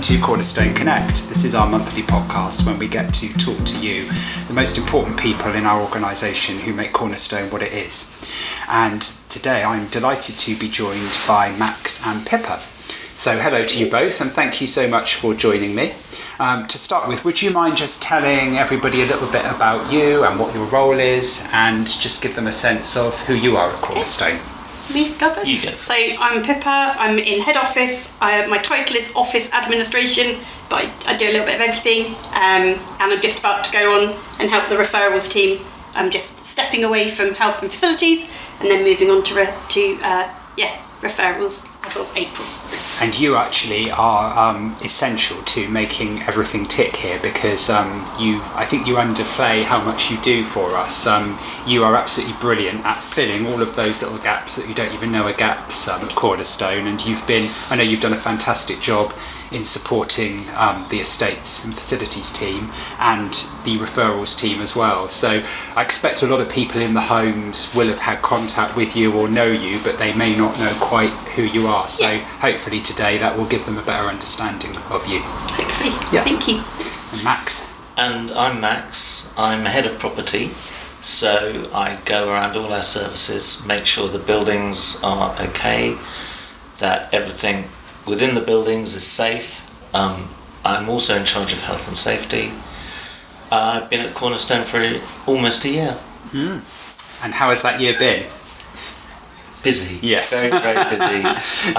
to Cornerstone Connect. This is our monthly podcast when we get to talk to you, the most important people in our organisation who make Cornerstone what it is. And today I'm delighted to be joined by Max and Pippa. So hello to you both, and thank you so much for joining me. To start with, would you mind just telling everybody a little bit about you and what your role is, and just give them a sense of who you are at Cornerstone? Me, go first. You go. So I'm Pippa, I'm in head office. My title is office administration, but I do a little bit of everything, and I'm just about to go on and help the referrals team. I'm just stepping away from helping facilities and then moving on to referrals as of April. And you actually are essential to making everything tick here, because I think you underplay how much you do for us. You are absolutely brilliant at filling all of those little gaps that you don't even know are gaps at Cornerstone, and I know you've done a fantastic job in supporting the estates and facilities team and the referrals team as well. So I expect a lot of people in the homes will have had contact with you or know you, but they may not know quite who you are. So hopefully today that will give them a better understanding of you. Hopefully. Yeah. Thank you. And Max? And I'm Max. I'm head of property, so I go around all our services, make sure the buildings are okay, that everything within the buildings is safe. I'm also in charge of health and safety. I've been at Cornerstone for almost a year. And how has that year been? Busy. Yes. Very, very busy.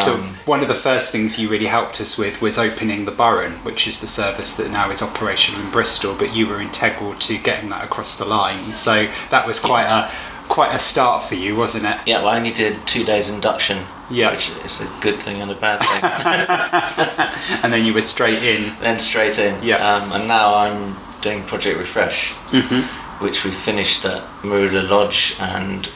So one of the first things you really helped us with was opening the Burren, which is the service that now is operational in Bristol, but you were integral to getting that across the line. So that was quite a start for you, wasn't it? Yeah, well, I only did 2 days induction, which is a good thing and a bad thing. And then you were straight in. Then straight in. Yeah. And now I'm doing Project Refresh, which we finished at Maruda Lodge, and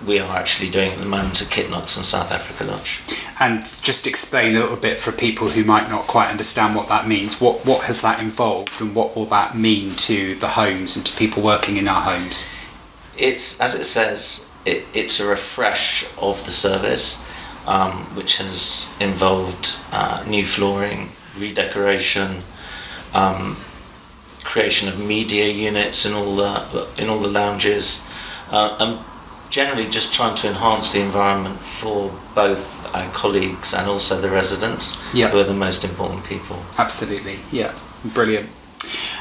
we are actually doing at the moment at Kitnox and South Africa Lodge. And just explain a little bit for people who might not quite understand what that means. What has that involved, and what will that mean to the homes and to people working in our homes? It's, as it says, it's a refresh of the service, which has involved new flooring, redecoration, creation of media units in all the lounges, and generally just trying to enhance the environment for both our colleagues and also the residents, who are the most important people. Absolutely, yeah, brilliant.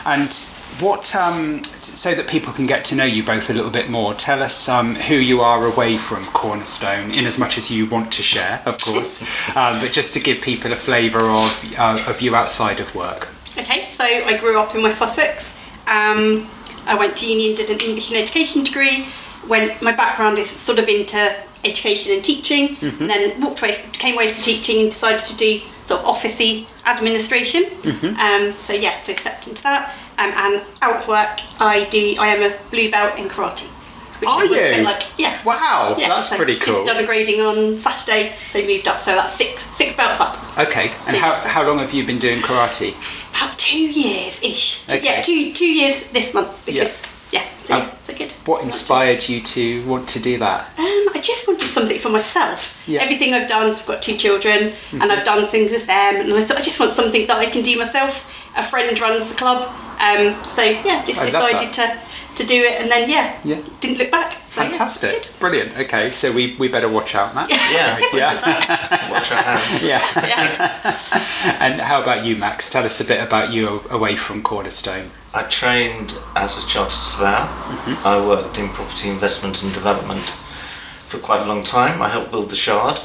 And what, so that people can get to know you both a little bit more, tell us who you are away from Cornerstone, in as much as you want to share, of course, but just to give people a flavour of you outside of work. Okay, so I grew up in West Sussex. I went to uni and did an English and education degree. When my background is sort of into education and teaching, and then came away from teaching and decided to do sort of officey administration. So stepped into that. And out of work, I am a blue belt in karate. Are you? Wow, yeah, that's so pretty cool. Just done a grading on Saturday, so moved up. So that's six belts up. Okay, and how long have you been doing karate? About 2 years-ish. Okay. Yeah, 2 years this month, because so good. What inspired you to want to do that? I just wanted something for myself. Yeah. Everything I've done, so I've got 2 children, and I've done things with them, and I thought I just want something that I can do myself. A friend runs the club, decided to do it, and then didn't look back. So, fantastic, brilliant. Okay, so we better watch out, Matt. Watch our hands. And how about you, Max? Tell us a bit about you away from Cornerstone. I trained as a chartered surveyor. I worked in property investment and development for quite a long time. I helped build the Shard.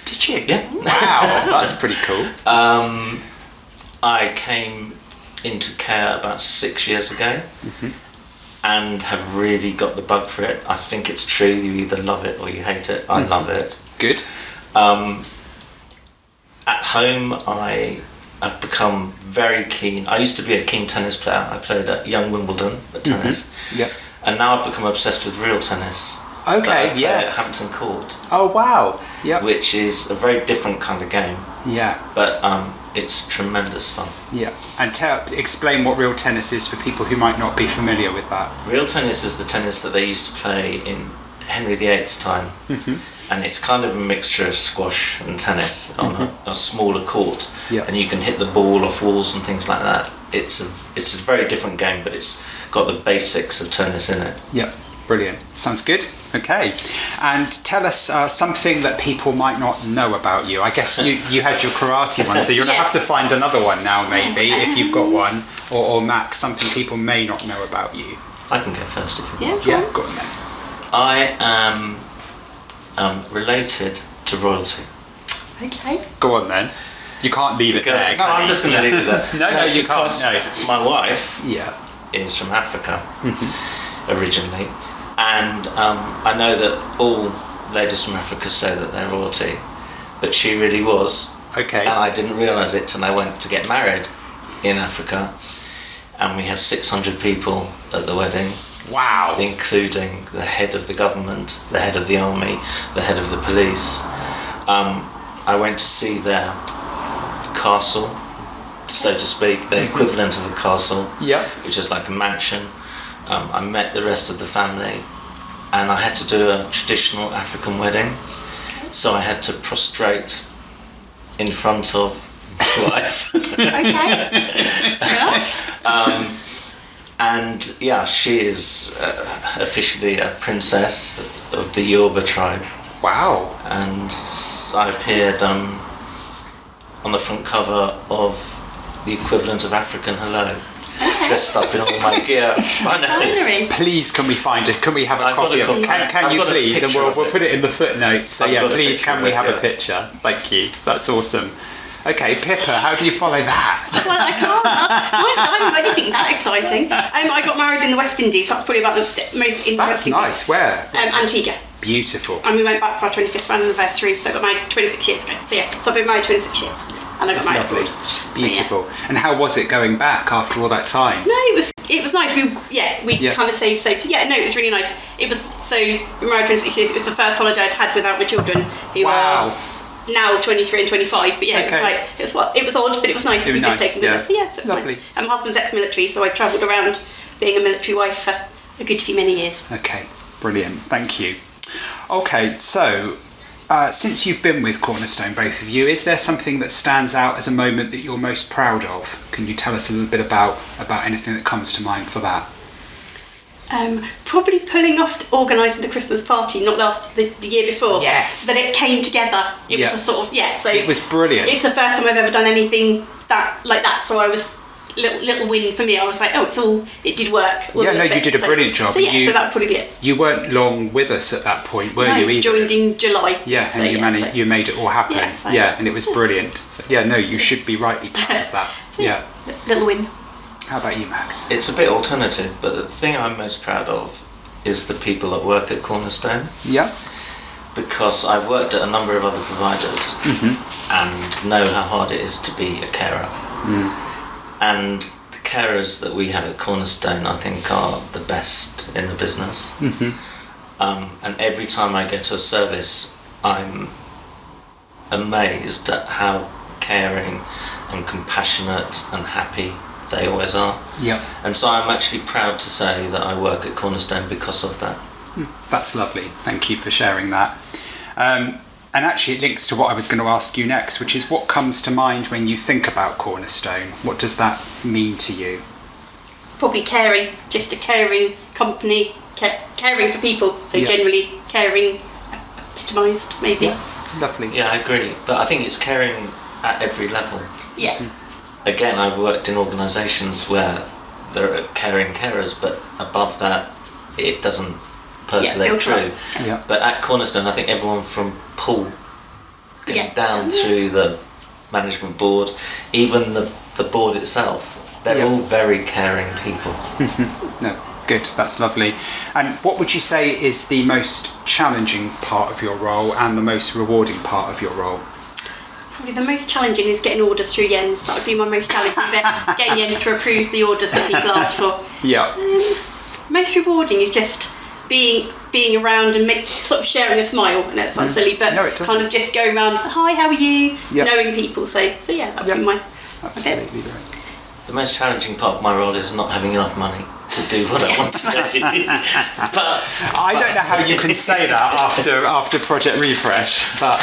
Did you? Yeah. Wow, that's pretty cool. I came into care about 6 years ago, and have really got the bug for it. I think it's true, you either love it or you hate it. I love it. Good. At home, I've become very keen. I used to be a keen tennis player. I played at young Wimbledon at tennis. And now I've become obsessed with real tennis. Okay, yes. At Hampton Court. Oh, wow. Yep. Which is a very different kind of game. Yeah. But it's tremendous fun. Yeah. And explain what real tennis is for people who might not be familiar with that. Real tennis is the tennis that they used to play in Henry VIII's time. and it's kind of a mixture of squash and tennis on a smaller court, and you can hit the ball off walls and things like that. It's a very different game, but it's got the basics of tennis in it. Yeah, brilliant. Sounds good. Okay, and tell us something that people might not know about you. I guess you had your karate one, so you're going to have to find another one now, maybe, if you've got one. Or Max, something people may not know about you. I can go first if you want. Yeah, go on then. I am related to royalty. Okay. Go on then. You can't leave it there. No, I'm just going to leave it there. No, you can't. No. My wife Yeah. is from Africa originally. And I know that all ladies from Africa say that they're royalty, but she really was. Okay. And I didn't realise it till I went to get married in Africa, and we had 600 people at the wedding. Wow. Including the head of the government, the head of the army, the head of the police. I went to see their castle, so to speak, the equivalent of a castle, which is like a mansion. I met the rest of the family, and I had to do a traditional African wedding, so I had to prostrate in front of my wife. And yeah, she is officially a princess of the Yoruba tribe. Wow. And I appeared on the front cover of the equivalent of African Hello, dressed up in all my gear. Please, can we find it? Can we have a copy of it? Can you please? And we'll put it in the footnotes. So yeah, please, can we have a picture? Thank you. That's awesome. Okay, Pippa, how do you follow that? Well, I can't. I haven't got anything that exciting. I got married in the West Indies. That's probably about the most interesting. That's nice. Where? Antigua. Beautiful. And we went back for our 25th anniversary, so I got married 26 years ago. So yeah, so I've been married 26 years, and I got married abroad. Beautiful. So, yeah. And how was it going back after all that time? No, it was nice. We kind of saved. Yeah, no, it was really nice. It was we were married 26 years. It was the first holiday I'd had without my children, who are now 23 and 25. But yeah, it was odd, but it was nice. We just taken with us. So, yeah, so it was nice. And my husband's ex-military, so I travelled around being a military wife for a good few many years. Okay, brilliant. Thank you. Okay, so since you've been with Cornerstone, both of you, is there something that stands out as a moment that you're most proud of? Can you tell us a little bit about anything that comes to mind for that? Probably pulling off to organising the Christmas party, not the year before. Yes. That it came together. It was a sort of, so it was brilliant. It's the first time I've ever done anything like that, so I was little win for me. I was like, it did work. You did a brilliant job. So so that would probably be it. You weren't long with us at that point, were you? Either? Joined in July. Yeah, so, and you made it all happen. And it was brilliant. So, you should be rightly proud of that. Little win. How about you, Max? It's a bit alternative, but the thing I'm most proud of is the people that work at Cornerstone. Yeah. Because I've worked at a number of other providers and know how hard it is to be a carer. And the carers that we have at Cornerstone, I think, are the best in the business. And every time I get to a service, I'm amazed at how caring and compassionate and happy they always are. Yeah. And so I'm actually proud to say that I work at Cornerstone because of that. That's lovely. Thank you for sharing that. And actually it links to what I was going to ask you next, which is what comes to mind when you think about Cornerstone? What does that mean to you? Probably caring, just a caring company, caring for people, so generally caring epitomised, maybe. Yeah. Lovely. Yeah, I agree, but I think it's caring at every level. Yeah. Again, I've worked in organisations where there are caring carers, but above that it doesn't percolate through. Yeah. But at Cornerstone, I think everyone from Paul down through the management board, even the board itself, they're all very caring people. No, good, that's lovely. And what would you say is the most challenging part of your role and the most rewarding part of your role? Probably the most challenging is getting orders through Jens. That would be my most challenging bit, getting Jens to approve the orders that people ask for. Yeah. Most rewarding is just being around and sort of sharing a smile. I know it sounds silly, but kind of just going around and say, hi, how are you? Knowing people. So yeah, that would be my absolutely right. The most challenging part of my role is not having enough money to do what I want to do. but I don't know how you can say that after Project Refresh, but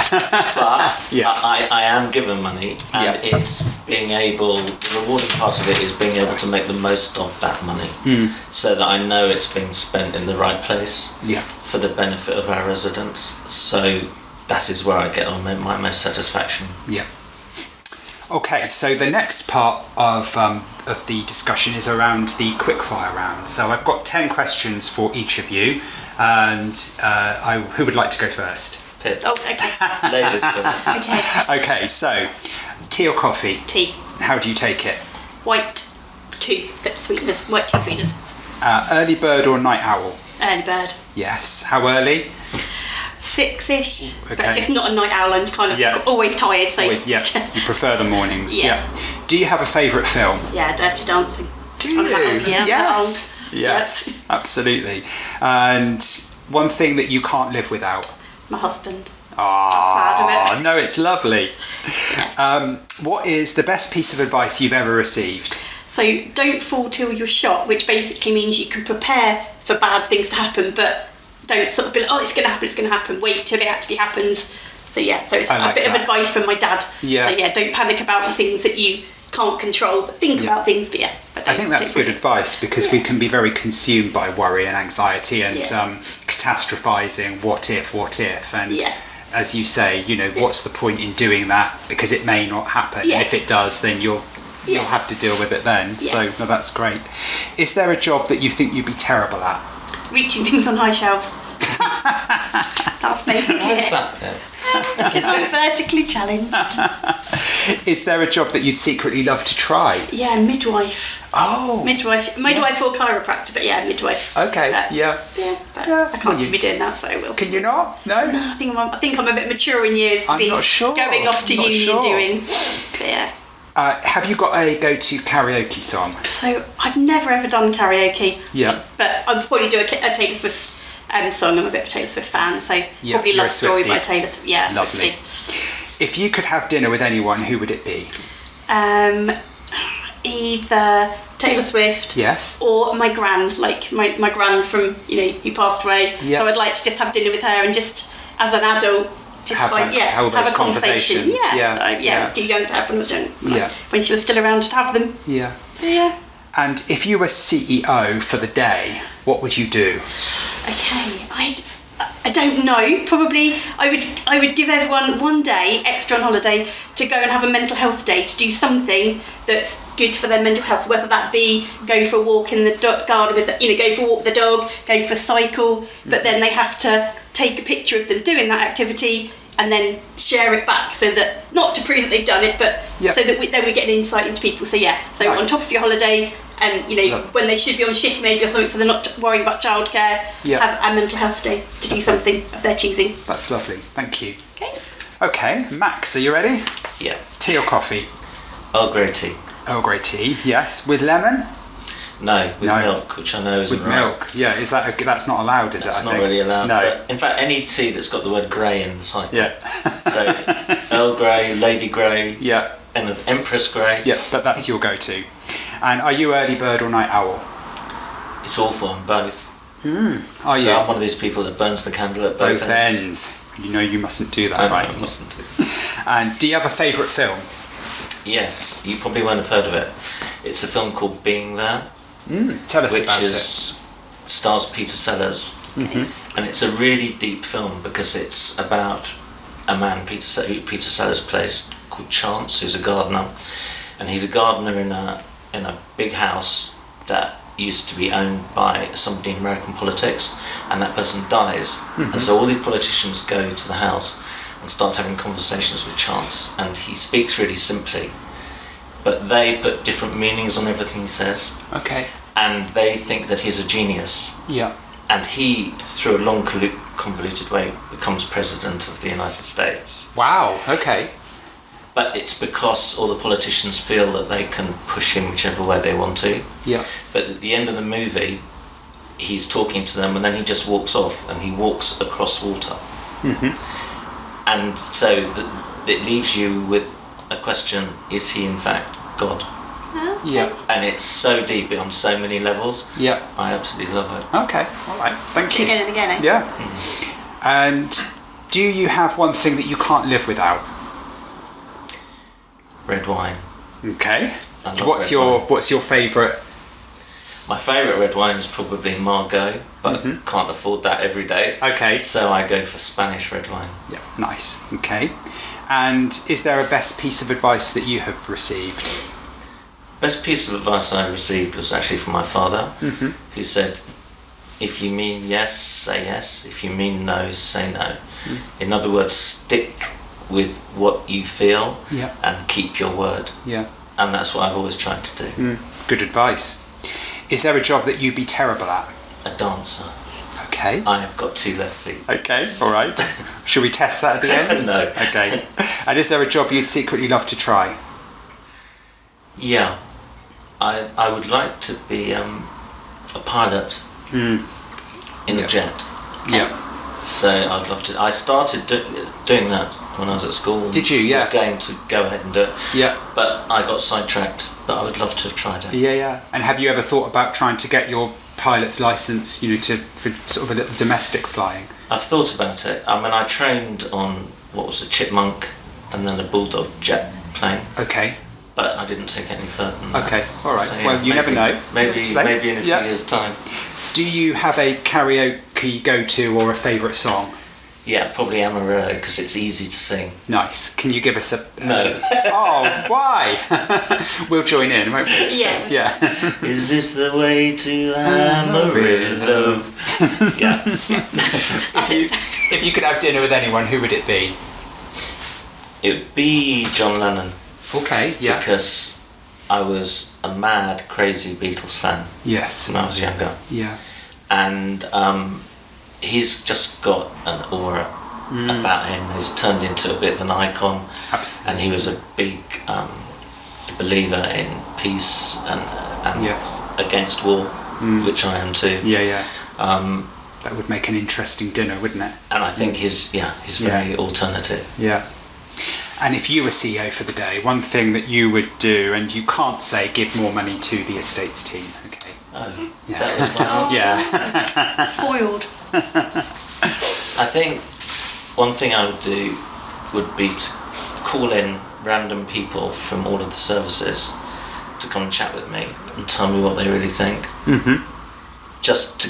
yeah. I am given money, and it's being able. The rewarding part of it is being able to make the most of that money, so that I know it's being spent in the right place for the benefit of our residents. So that is where I get on my most satisfaction. Yeah. Okay, so the next part of the discussion is around the quickfire round. So I've got 10 questions for each of you, and who would like to go first? Pip. Oh, okay. Ladies first. Okay. Okay, so tea or coffee? Tea. How do you take it? White, 2 bit sweeteners. White tea sweeteners. Early bird or night owl? Early bird. Yes. How early? 6-ish, okay. but just not a night owl and kind of always tired. So you prefer the mornings. Yeah. Do you have a favourite film? Yeah, Dirty Dancing. Do you? Yeah, yes, absolutely. And one thing that you can't live without? My husband. Oh, no, it's lovely. What is the best piece of advice you've ever received? So don't fall till you're shot, which basically means you can prepare for bad things to happen, but don't sort of be like, oh, it's going to happen. Wait till it actually happens. So it's a bit of advice from my dad. Yeah. So don't panic about the things that you can't control, but think about things. But I think that's good advice, because we can be very consumed by worry and anxiety and catastrophizing. What if? And as you say, what's the point in doing that? Because it may not happen. Yeah. And if it does, then you'll have to deal with it then. Yeah. So that's great. Is there a job that you think you'd be terrible at? Reaching things on high shelves. That's basically Why is it. that then? Because I'm vertically challenged. Is there a job that you'd secretly love to try? Yeah, midwife. Oh. Midwife or chiropractor, but midwife. Okay. But I can't see me doing that, so I will. Can you not? No. No, I think I'm a bit mature in years to be not sure. going off to uni and doing. But yeah. Have you got a go-to karaoke song? So I've never ever done karaoke. Yeah. But I'd probably do a Taylor Swift song. I'm a bit of a Taylor Swift fan, so probably you're Love a Story Swiftie. by Taylor Swift. Yeah. Lovely. Swiftie. If you could have dinner with anyone, who would it be? Either Taylor Swift. Yes. Or my gran, like my gran from who passed away. Yeah. So I'd like to just have dinner with her and just as an adult. Just have a conversation. I was too young to have them. When she was still around to have them. Yeah. Yeah. And if you were CEO for the day, what would you do? Okay, I don't know. Probably I would give everyone one day extra on holiday to go and have a mental health day, to do something that's good for their mental health. Whether that be go for a walk in the garden with go for a walk with the dog, go for a cycle, but then they have to take a picture of them doing that activity and then share it back, so that not to prove that they've done it, but so that we get an insight into people. So nice. On top of your holiday, and when they should be on shift maybe or something, so they're not worrying about childcare, have a mental health day to do something of their choosing. That's lovely. Thank you. Okay, Max, are you ready? Yeah. Tea or coffee? Earl Grey tea. Earl Grey tea, yes. With lemon? No, with milk, which I know isn't with right. Milk, yeah. Is that's not allowed? Is that's it? Not really allowed. No. But in fact, any tea that's got the word grey in the title. Yeah. So Earl Grey, Lady Grey. Yeah. And Empress Grey. Yeah, but that's your go-to. And are you early bird or night owl? It's awful on both. Are you? I'm one of these people that burns the candle at both ends. You mustn't do that, right? I mustn't do. And do you have a favourite film? Yes, you probably won't have heard of it. It's a film called Being There. Tell us about it. Stars Peter Sellers, and it's a really deep film because it's about a man Peter Sellers plays called Chance, who's a gardener, and he's a gardener in a big house that used to be owned by somebody in American politics, and that person dies, and so all these politicians go to the house and start having conversations with Chance, and he speaks really simply, but they put different meanings on everything he says. Okay. And they think that he's a genius. Yeah. And he, through a long, convoluted way, becomes president of the United States. Wow, okay. But it's because all the politicians feel that they can push him whichever way they want to. Yeah. But at the end of the movie, he's talking to them and then he just walks off and he walks across water. And so it leaves you with a question, is he in fact God? Yeah. And it's so deep on so many levels. Yeah. I absolutely love it. Okay. All right. Thank you. Again and again, eh? Yeah. And do you have one thing that you can't live without? Red wine. Okay. I love What's red wine. your favourite? My favourite red wine is probably Margaux, but can't afford that every day. Okay. So I go for Spanish red wine. Yeah. Nice. Okay. And is there a best piece of advice that you have received? Best piece of advice I received was actually from my father, who said, if you mean yes, say yes. If you mean no, say no. In other words, stick with what you feel Yeah. and keep your word. Yeah. And that's what I've always tried to do. Good advice. Is there a job that you'd be terrible at? A dancer. Okay. I have got 2 left feet. Okay. All right. Should we test that at the end? No. Okay. And is there a job you'd secretly love to try? Yeah. I would like to be a pilot in Yeah. a jet. Yeah. So I'd love to. I started doing that when I was at school. Did you? Yeah. Was going to go ahead and do it. Yeah. But I got sidetracked. But I would love to have tried it. Yeah, yeah. And have you ever thought about trying to get your pilot's license, for sort of a little domestic flying? I've thought about it. I mean, I trained on what was a Chipmunk and then a Bulldog jet plane, Okay. but I didn't take it any further than that. Okay. All right. So, yeah, Well, you never know. Maybe Today? maybe in a few Yeah. years' time. Do you have a karaoke go-to or a favourite song? Yeah, probably Amarillo because it's easy to sing. Nice. Can you give us a... No. Oh, why? We'll join in, won't we? Yeah. Yeah. Is this the way to Amarillo? Yeah. If you could have dinner with anyone, who would it be? It would be John Lennon Okay. Yeah. because I was a mad, crazy Beatles fan Yes. when I was younger. Yeah. And he's just got an aura about him. He's turned into a bit of an icon. Absolutely. And he was a big believer in peace and Yes. against war, which I am too. Yeah, yeah. That would make an interesting dinner, wouldn't it? And I think he's very alternative. Yeah. And if you were CEO for the day, one thing that you would do, and you can't say give more money to the estates team, okay? Oh, Yeah. that was my answer. Yeah. Foiled. I think one thing I would do would be to call in random people from all of the services to come and chat with me and tell me what they really think. Just to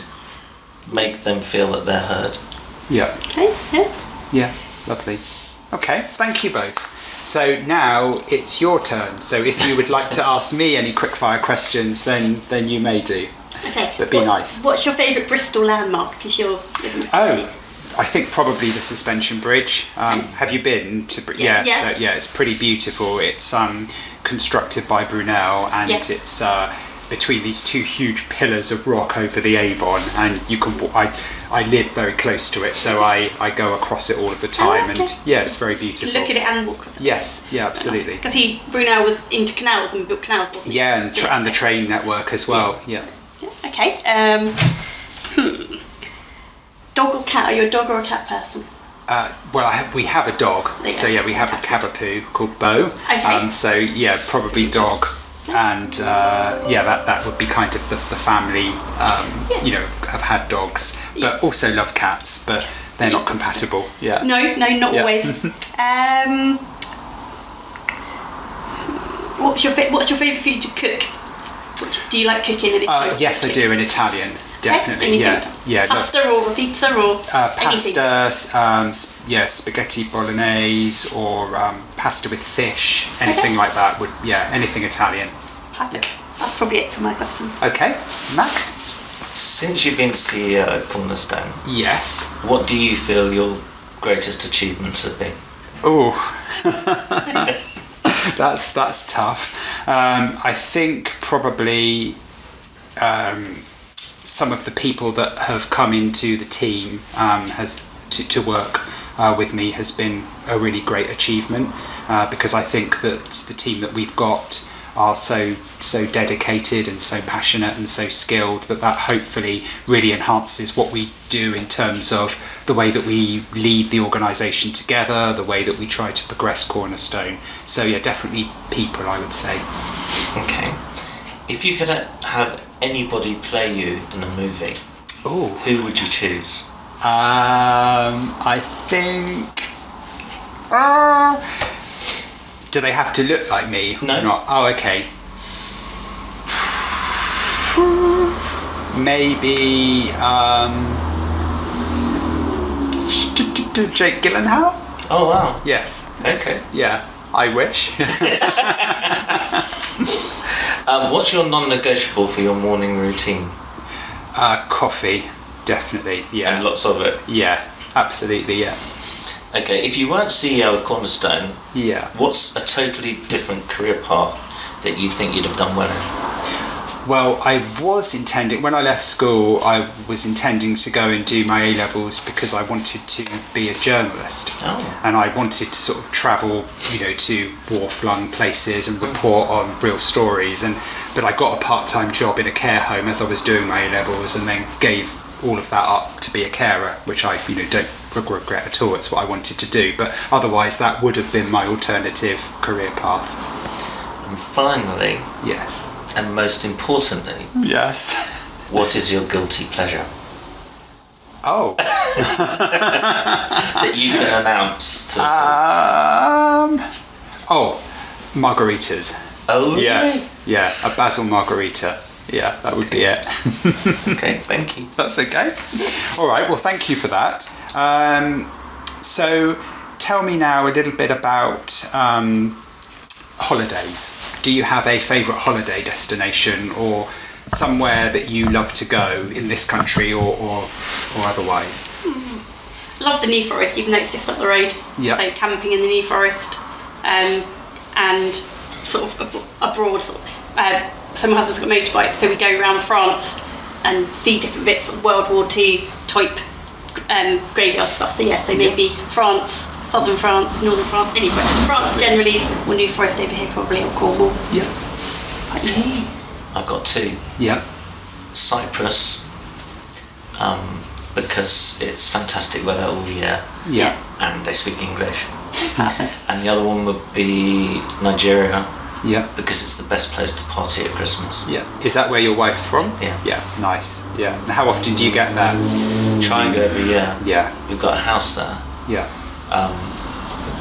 make them feel that they're heard. Yeah. Okay, yeah. Yeah. Lovely. Okay, thank you both. So now it's your turn. So if you would like to ask me any quickfire questions, then you may do. Okay. But be nice. What's your favourite Bristol landmark? Because you're living with Oh, I think probably the suspension bridge. Have you been to? Yeah. So it's pretty beautiful. It's constructed by Brunel, and Yes. it's between these 2 huge pillars of rock over the Avon, and you can. I live very close to it, so I go across it all of the time, okay. and yeah, it's very You beautiful. can look at it and walk across it. Yes, yeah, absolutely. Because Brunel was into canals and built canals, wasn't he? Yeah, and, and the so- train network as well. Yeah. Yeah, okay. Dog or cat? Are you a dog or a cat person? Well, we have a dog, There you so go. yeah, we have a Cavapoo called Bo. Okay. So yeah, probably dog, and yeah, that would be kind of the family. Have had dogs, but also love cats, but they're not compatible. Yeah. No, not Yeah. always. What's your favourite food to cook? Do you like cooking? And Yes, I do in Italian, definitely. Yeah, yeah. Pasta or a pizza or anything? Pasta, spaghetti bolognese or pasta with fish, anything like that. Anything Italian. Perfect. That's probably it for my questions. Okay, Max. Since you've been CEO at Cornerstone, Yes. what do you feel your greatest achievements have been? Oh, that's tough. I think probably some of the people that have come into the team to work with me has been a really great achievement because I think that the team that we've got are so dedicated and so passionate and so skilled that hopefully really enhances what we do in terms of the way that we lead the organisation together, the way that we try to progress Cornerstone. So yeah, definitely people, I would say. Okay. If you could have anybody play you in a movie, Oh. who would you choose? I think. Do they have to look like me? No. Or not? Oh, okay. Maybe Jake Gyllenhaal? Oh wow. Yes. Okay. Yeah. I wish. What's your non-negotiable for your morning routine? Coffee, definitely. Yeah. And lots of it. Yeah. Absolutely. Yeah. Okay. If you weren't CEO of Cornerstone, Yeah. what's a totally different career path that you think you'd have done well in? Well, I was intending, when I left school, I was intending to go and do my A-levels because I wanted to be a journalist. Oh. And I wanted to sort of travel, to war-flung places and report on real stories. But I got a part-time job in a care home as I was doing my A-levels, and then gave all of that up to be a carer, which I, don't regret at all. It's what I wanted to do. But otherwise, that would have been my alternative career path. And finally, Yes. and most importantly, Yes. what is your guilty pleasure Oh. that you can announce to us? Margaritas. Oh, Yes. Yeah, a basil margarita. Yeah, that would be it. Okay, thank you. That's okay. All right, well, thank you for that. So tell me now a little bit about holidays. Do you have a favourite holiday destination or somewhere that you love to go in this country or otherwise? Love the New Forest, even though it's just up the road. Yeah. So camping in the New Forest, and sort of abroad. So my husband's got a motorbike, so we go around France and see different bits of World War II type graveyard stuff. So so maybe France, southern France, northern France, anywhere. France generally, or New Forest over here probably, or Cornwall. Yeah. Like me. I've got two. Yeah. Cyprus, because it's fantastic weather all year. Yeah. And they speak English. Perfect. And the other one would be Nigeria, Yeah. because it's the best place to party at Christmas. Yeah. Is that where your wife's from? Yeah. Yeah. Nice. Yeah. And how often do you get there? Try and go every year. Yeah. We've got a house there, Yeah.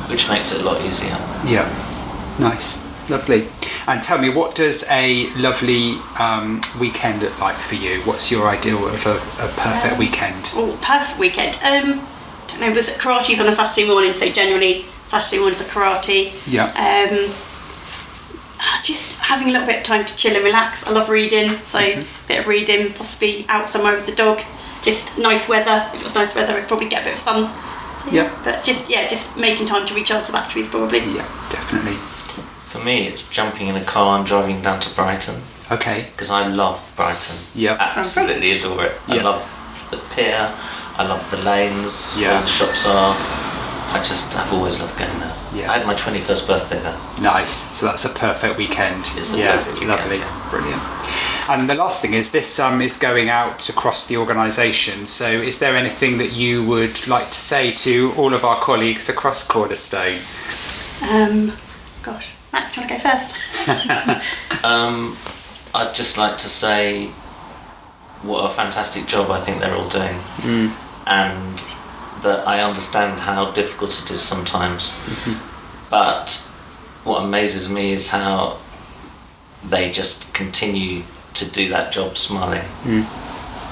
which makes it a lot easier. Yeah. Nice. Lovely. And tell me, what does a lovely weekend look like for you? What's your ideal of a perfect weekend? Oh, perfect weekend. Don't know, was it karate's on a Saturday morning, so generally Saturday mornings are karate. Yeah. Just having a little bit of time to chill and relax. I love reading, so a bit of reading, possibly out somewhere with the dog. Just nice weather. If it was nice weather, I'd probably get a bit of sun. So, Yeah. But just making time to recharge the batteries probably. Yeah, definitely. For me, it's jumping in a car and driving down to Brighton, Okay. because I love Brighton. Yeah. Absolutely adore it. I Yeah. love the pier, I love the lanes, Yeah. where the shops are. I've always loved going there. Yeah. I had my 21st birthday there. Nice. So that's a perfect weekend. It's a perfect weekend, Lovely. yeah. Brilliant. And the last thing is this is going out across the organisation. So is there anything that you would like to say to all of our colleagues across Cornerstone? Gosh, Max, do you want to go first? I'd just like to say what a fantastic job I think they're all doing. And that I understand how difficult it is sometimes. But what amazes me is how they just continue to do that job smiling.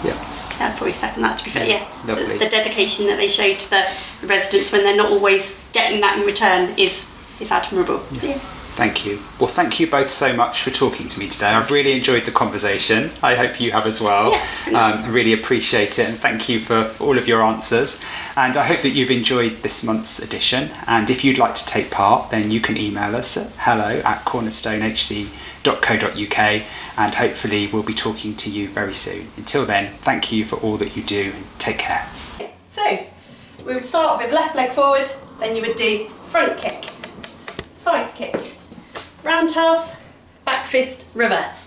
Yeah. I'd probably second that, to be fair. Yeah, Lovely. the dedication that they show to the residents when they're not always getting that in return is admirable. Yeah. Thank you. Well, thank you both so much for talking to me today. I've really enjoyed the conversation. I hope you have as well. Yeah, nice. Really appreciate it, and thank you for all of your answers. And I hope that you've enjoyed this month's edition. And if you'd like to take part, then you can email us at hello@cornerstonehc.co.uk, and hopefully we'll be talking to you very soon. Until then, thank you for all that you do, and take care. So we would start off with left leg forward, then you would do front kick, side kick, roundhouse, back fist, reverse.